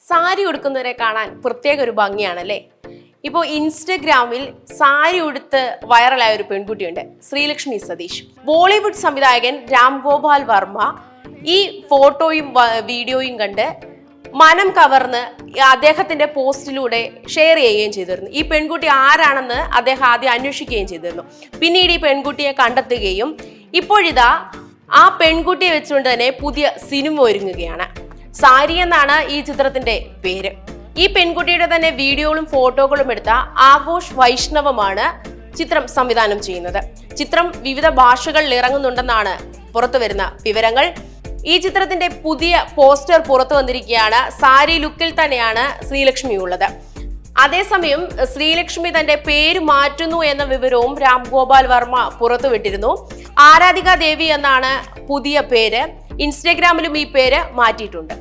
സാരി ഉടുക്കുന്നവരെ കാണാൻ പ്രത്യേക ഒരു ഭംഗിയാണല്ലേ. ഇപ്പോൾ ഇൻസ്റ്റഗ്രാമിൽ സാരി ഉടുത്ത് വൈറലായ ഒരു പെൺകുട്ടിയുണ്ട്, ശ്രീലക്ഷ്മി സതീഷ്. ബോളിവുഡ് സംവിധായകൻ രാം ഗോപാൽ വർമ്മ ഈ ഫോട്ടോയും വീഡിയോയും കണ്ട് മനം കവർന്ന് അദ്ദേഹത്തിന്റെ പോസ്റ്റിലൂടെ ഷെയർ ചെയ്യുകയും ചെയ്തിരുന്നു. ഈ പെൺകുട്ടി ആരാണെന്ന് അദ്ദേഹം ആദ്യം അന്വേഷിക്കുകയും ചെയ്തിരുന്നു. പിന്നീട് ഈ പെൺകുട്ടിയെ കണ്ടെത്തുകയും ഇപ്പോഴിതാ ആ പെൺകുട്ടിയെ വെച്ചുകൊണ്ട് തന്നെ പുതിയ സിനിമ ഒരുങ്ങുകയാണ്. സാരി എന്നാണ് ഈ ചിത്രത്തിന്റെ പേര്. ഈ പെൺകുട്ടിയുടെ തന്നെ വീഡിയോകളും ഫോട്ടോകളും എടുത്ത ആഘോഷ് വൈഷ്ണവമാണ് ചിത്രം സംവിധാനം ചെയ്യുന്നത്. ചിത്രം വിവിധ ഭാഷകളിൽ ഇറങ്ങുന്നുണ്ടെന്നാണ് പുറത്തു വരുന്ന വിവരങ്ങൾ. ഈ ചിത്രത്തിന്റെ പുതിയ പോസ്റ്റർ പുറത്തു വന്നിരിക്കുകയാണ്. സാരി ലുക്കിൽ തന്നെയാണ് ശ്രീലക്ഷ്മി ഉള്ളത്. അതേസമയം ശ്രീലക്ഷ്മി തന്റെ പേര് മാറ്റുന്നു എന്ന വിവരവും രാം ഗോപാൽ വർമ്മ പുറത്തുവിട്ടിരുന്നു. ആരാധിക ദേവി എന്നാണ് പുതിയ പേര്. ഇൻസ്റ്റഗ്രാമിലും ഈ പേര് മാറ്റിയിട്ടുണ്ട്.